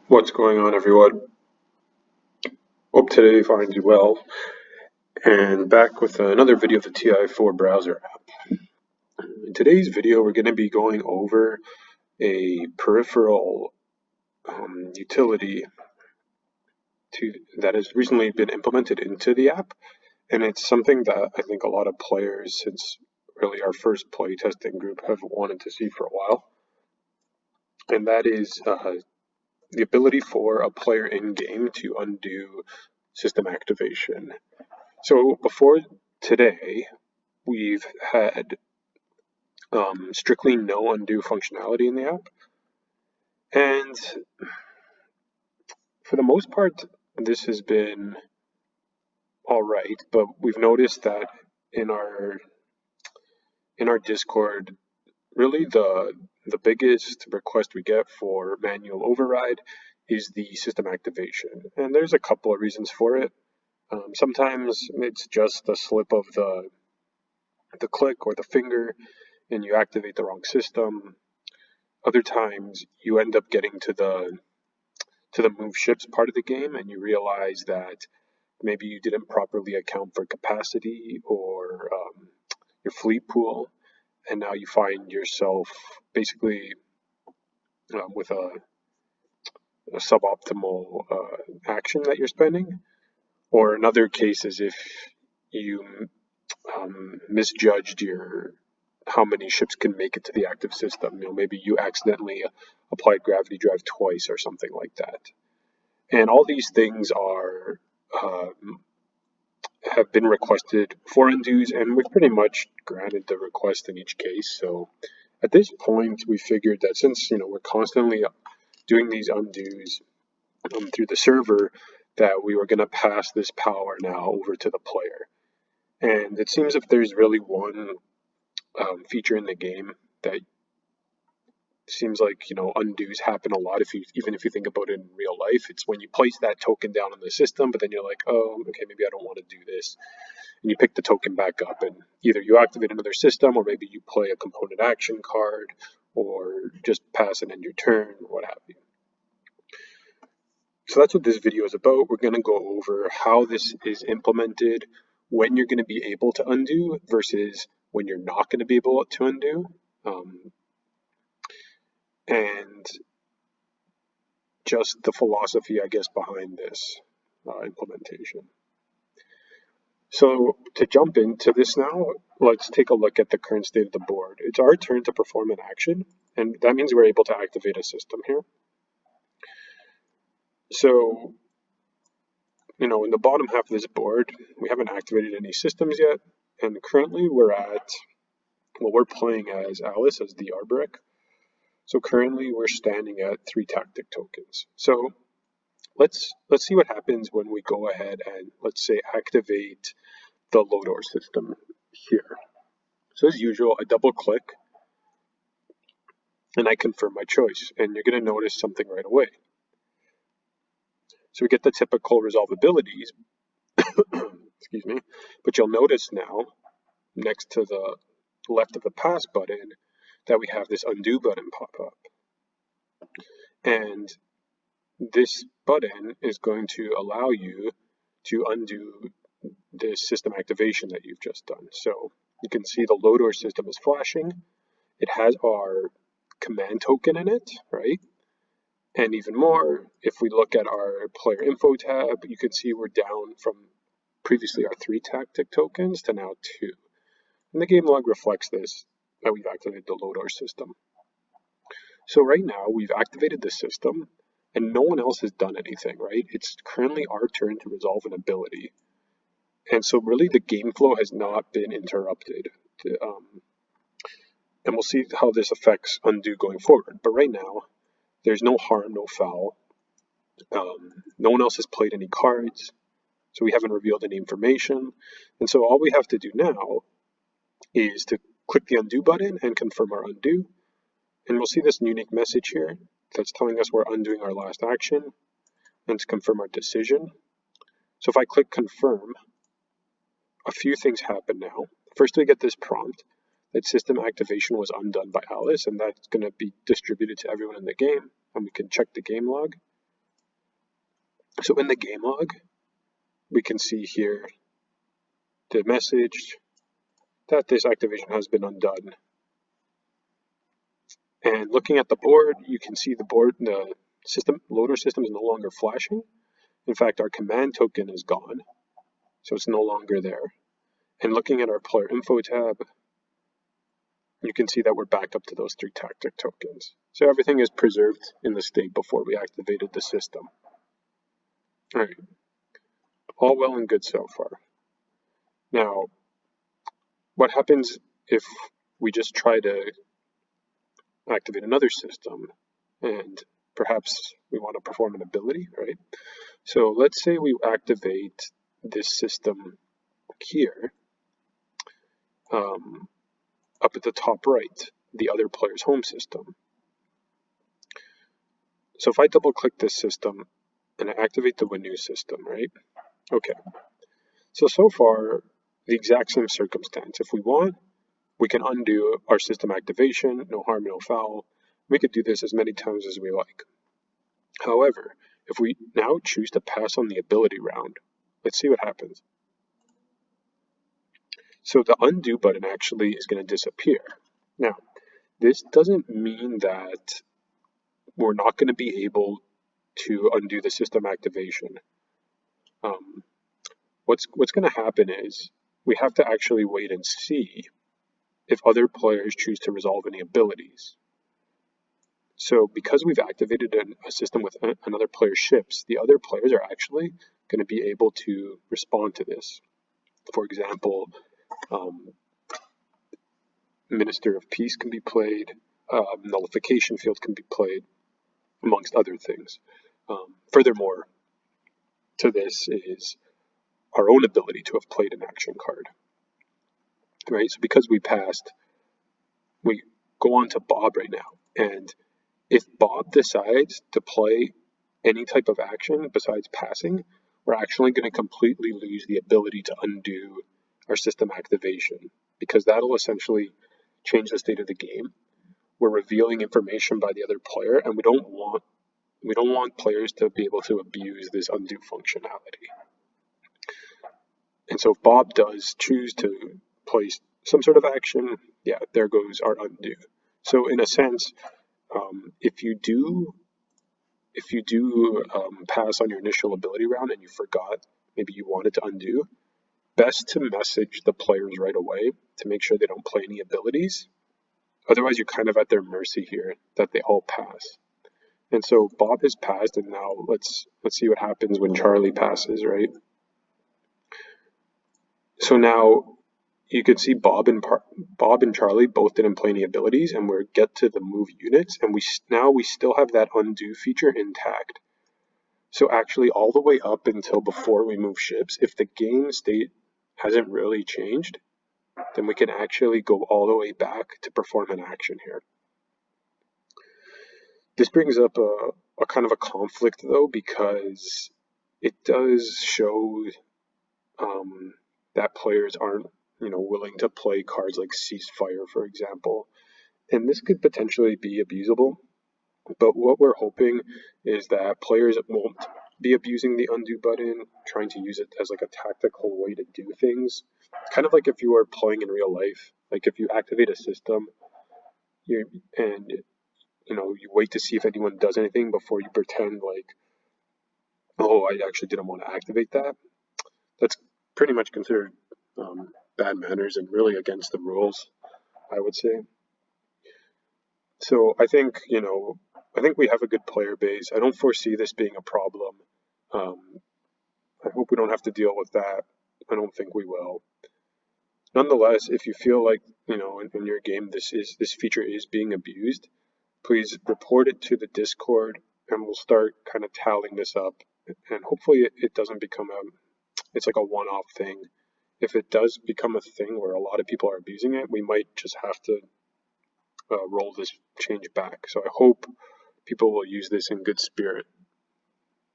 What's going on, everyone? Hope today finds you well, and back with another video of the TI4 Briwser App. In today's video, we're going to be going over a peripheral utility that has recently been implemented into the app, and it's something that I think a lot of players, since really our first playtesting group, have wanted to see for a while, and that is the ability for a player in-game to undo system activation. So before today, we've had strictly no undo functionality in the app, and for the most part, this has been all right. But we've noticed that in our Discord, really the biggest request we get for manual override is the system activation, and there's a couple of reasons for it. Sometimes it's just a slip of the click or the finger, and you activate the wrong system. Other times you end up getting to the move ships part of the game, and you realize that maybe you didn't properly account for capacity or your fleet pool, and now you find yourself basically with a suboptimal action that you're spending. Or in other cases, if you misjudged your how many ships can make it to the active system. Maybe you accidentally applied gravity drive twice or something like that. And all these things are have been requested for undos, and we've pretty much granted the request in each case. So at this point, we figured that since we're constantly doing these undos through the server, that we were going to pass this power now over to the player. And it seems if there's really one feature in the game that seems like undos happen a lot. Even if you think about it in real life, it's when you place that token down in the system, but then you're like, oh, okay, maybe I don't want to do this, and you pick the token back up, and either you activate another system, or maybe you play a component action card, or just pass and end your turn, what have you. So that's what this video is about. We're going to go over how this is implemented, when you're going to be able to undo versus when you're not going to be able to undo, and just the philosophy, I guess, behind this implementation. So to jump into this now, let's take a look at the current state of the board. It's our turn to perform an action, and that means we're able to activate a system here. So, in the bottom half of this board, we haven't activated any systems yet, and currently we're playing as Alice, as the Arboric. So currently we're standing at 3 tactic tokens. So let's see what happens when we go ahead and, let's say, activate the Lodor system here. So as usual, I double click and I confirm my choice, and you're going to notice something right away. So we get the typical resolve abilities, excuse me, but you'll notice now, next to the left of the pass button, that we have this undo button pop up. And this button is going to allow you to undo this system activation that you've just done. So you can see the Lodor system is flashing. It has our command token in it, right? And even more, if we look at our player info tab, you can see we're down from previously our 3 tactic tokens to now 2. And the game log reflects this, that we've activated the Lodor system. So right now we've activated the system and no one else has done anything, right? It's currently our turn to resolve an ability. And so really the game flow has not been interrupted. And we'll see how this affects undo going forward. But right now, there's no harm, no foul. No one else has played any cards, so we haven't revealed any information. And so all we have to do now is to click the undo button and confirm our undo. And we'll see this unique message here that's telling us we're undoing our last action and to confirm our decision. So if I click confirm, a few things happen now. First, we get this prompt that system activation was undone by Alice, and that's going to be distributed to everyone in the game, and we can check the game log. So in the game log, we can see here the message that this activation has been undone. And looking at the board, you can see the loader system is no longer flashing. In fact, our command token is gone, so it's no longer there. And looking at our player info tab, you can see that we're back up to those 3 tactic tokens. So everything is preserved in the state before we activated the system. All right, all well and good so far. Now, what happens if we just try to activate another system and perhaps we want to perform an ability, right? So let's say we activate this system here, up at the top right, the other player's home system. So if I double click this system and I activate the Winu system, right? Okay. So far, the exact same circumstance. If we want, we can undo our system activation, no harm, no foul. We could do this as many times as we like. However, if we now choose to pass on the ability round, let's see what happens. So the undo button actually is going to disappear. Now, this doesn't mean that we're not going to be able to undo the system activation. What's going to happen is we have to actually wait and see if other players choose to resolve any abilities. So because we've activated a system with another player's ships, the other players are actually going to be able to respond to this. For example, Minister of Peace can be played, nullification field can be played, amongst other things. Furthermore, to this is our own ability to have played an action card. Right? So because we passed, we go on to Bob right now. And if Bob decides to play any type of action besides passing, we're actually going to completely lose the ability to undo our system activation, because that'll essentially change the state of the game. We're revealing information by the other player, and we don't want players to be able to abuse this undo functionality. And so if Bob does choose to place some sort of action, yeah, there goes our undo. So in a sense, if you do pass on your initial ability round and you forgot, maybe you wanted to undo, best to message the players right away to make sure they don't play any abilities. Otherwise, you're kind of at their mercy here that they all pass. And so Bob has passed, and now let's see what happens when Charlie passes, right? So now you can see Bob and Charlie both didn't play any abilities, and we get to the move units, and we still have that undo feature intact. So actually, all the way up until before we move ships, if the game state hasn't really changed, then we can actually go all the way back to perform an action here. This brings up a kind of a conflict, though, because it does show that players aren't, willing to play cards like Ceasefire, for example. And this could potentially be abusable. But what we're hoping is that players won't be abusing the undo button, trying to use it as like a tactical way to do things. Kind of like if you were playing in real life. Like if you activate a system, you wait to see if anyone does anything before you pretend like, oh, I actually didn't want to activate that. That's pretty much considered bad manners and really against the rules, I would say. So I think we have a good player base. I don't foresee this being a problem. I hope we don't have to deal with that. I don't think we will. Nonetheless, if you feel like in your game this feature is being abused, please report it to the Discord, and we'll start kind of tallying this up. And hopefully it doesn't become it's like a one-off thing. If it does become a thing where a lot of people are abusing it, we might just have to roll this change back. So I hope people will use this in good spirit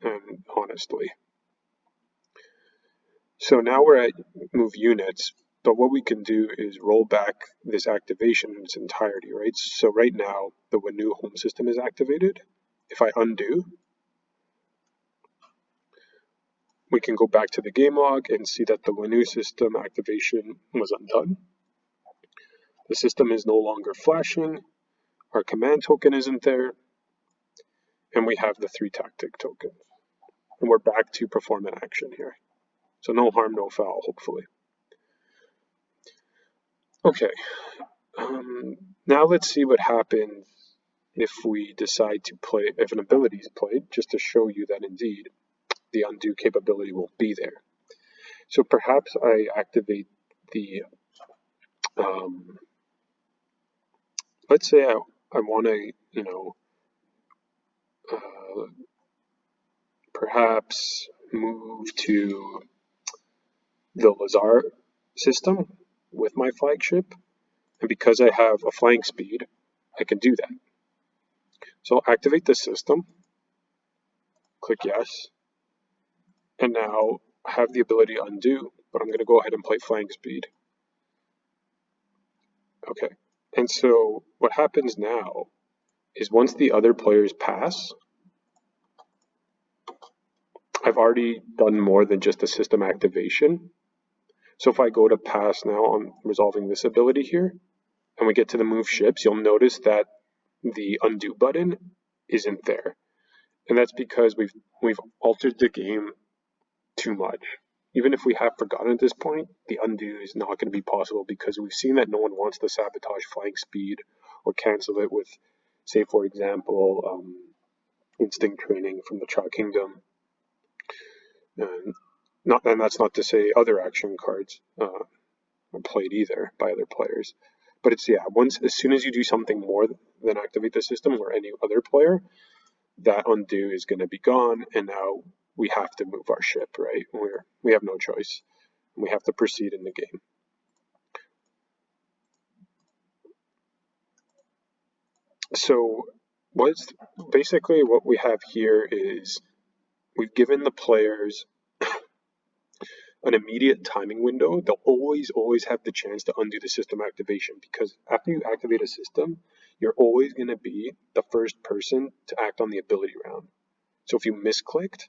and honestly. So now we're at move units, but what we can do is roll back this activation in its entirety, right? So right now the Winu home system is activated. If I undo, we can go back to the game log and see that the Linux system activation was undone. The system is no longer flashing, our command token isn't there, and we have the 3 tactic tokens. And we're back to perform an action here. So no harm, no foul, hopefully. Okay, now let's see what happens if we decide to play, if an ability is played, just to show you that indeed the undo capability will be there. So perhaps I activate the, let's say I want to, perhaps move to the Lazar system with my flagship. And because I have a flying speed, I can do that. So I'll activate the system, click yes, and now I have the ability to undo, but I'm going to go ahead and play flying speed. Okay, and so what happens now is once the other players pass, I've already done more than just a system activation. So if I go to pass now on resolving this ability here, and we get to the move ships, you'll notice that the undo button isn't there. And that's because we've altered the game too much. Even if we have forgotten at this point, the undo is not going to be possible because we've seen that no one wants to sabotage flying speed or cancel it with, say, for example, instinct training from the Cha Kingdom. And that's not to say other action cards are played either by other players. But it's, as soon as you do something more than activate the system or any other player, that undo is going to be gone, and now we have to move our ship, right? We have no choice. We have to proceed in the game. So basically what we have here is we've given the players an immediate timing window. They'll always have the chance to undo the system activation, because after you activate a system, you're always going to be the first person to act on the ability round. So if you misclicked,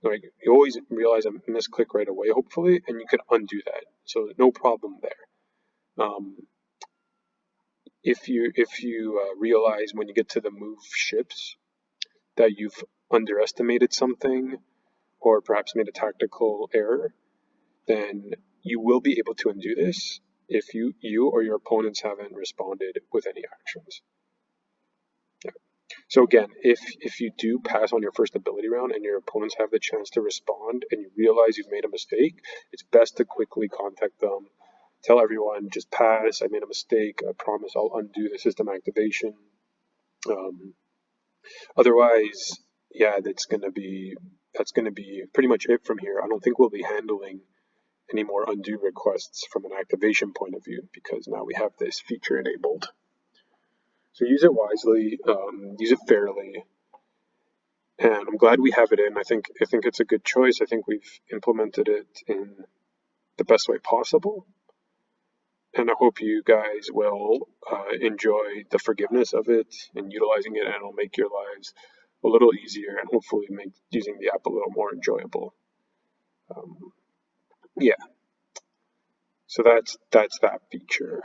you always realize a misclick right away, hopefully, and you can undo that. So no problem there. If you realize when you get to the move ships that you've underestimated something or perhaps made a tactical error, then you will be able to undo this if you or your opponents haven't responded with any actions. Yeah. So again, if you do pass on your first ability round and your opponents have the chance to respond and you realize you've made a mistake, it's best to quickly contact them. Tell everyone, just pass, I made a mistake, I promise I'll undo the system activation. Otherwise, that's going to be pretty much it from here. I don't think we'll be handling any more undo requests from an activation point of view, because now we have this feature enabled. So use it wisely, use it fairly, and I'm glad we have it in. I think it's a good choice. I think we've implemented it in the best way possible, and I hope you guys will enjoy the forgiveness of it and utilizing it, and it'll make your lives a little easier and hopefully make using the app a little more enjoyable. So that's that feature.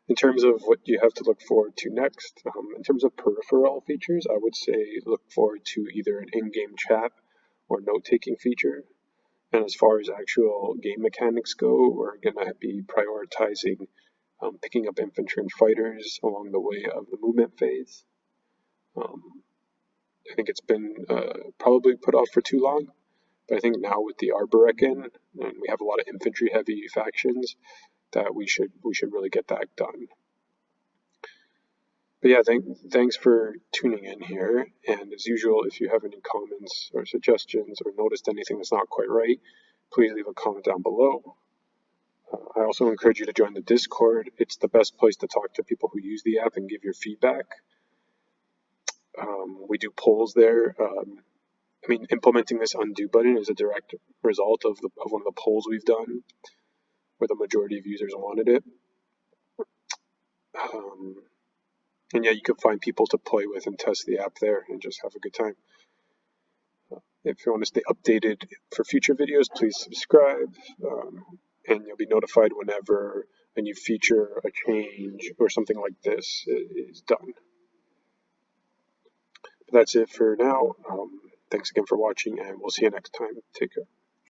In terms of what you have to look forward to next, in terms of peripheral features, I would say look forward to either an in-game chat or note-taking feature. And as far as actual game mechanics go, we're going to be prioritizing picking up infantry and fighters along the way of the movement phase. I think it's been probably put off for too long, but I think now with the Arborekan, and we have a lot of infantry-heavy factions, that we should really get that done. But yeah, thanks for tuning in here. And as usual, if you have any comments or suggestions or noticed anything that's not quite right, please leave a comment down below. I also encourage you to join the Discord. It's the best place to talk to people who use the app and give your feedback. We do polls there. Implementing this undo button is a direct result of one of the polls we've done, where the majority of users wanted it. And yeah, you can find people to play with and test the app there and just have a good time. If you want to stay updated for future videos, please subscribe, and you'll be notified whenever a new feature, a change, or something like this is done. But that's it for now. Thanks again for watching, and we'll see you next time. Take care.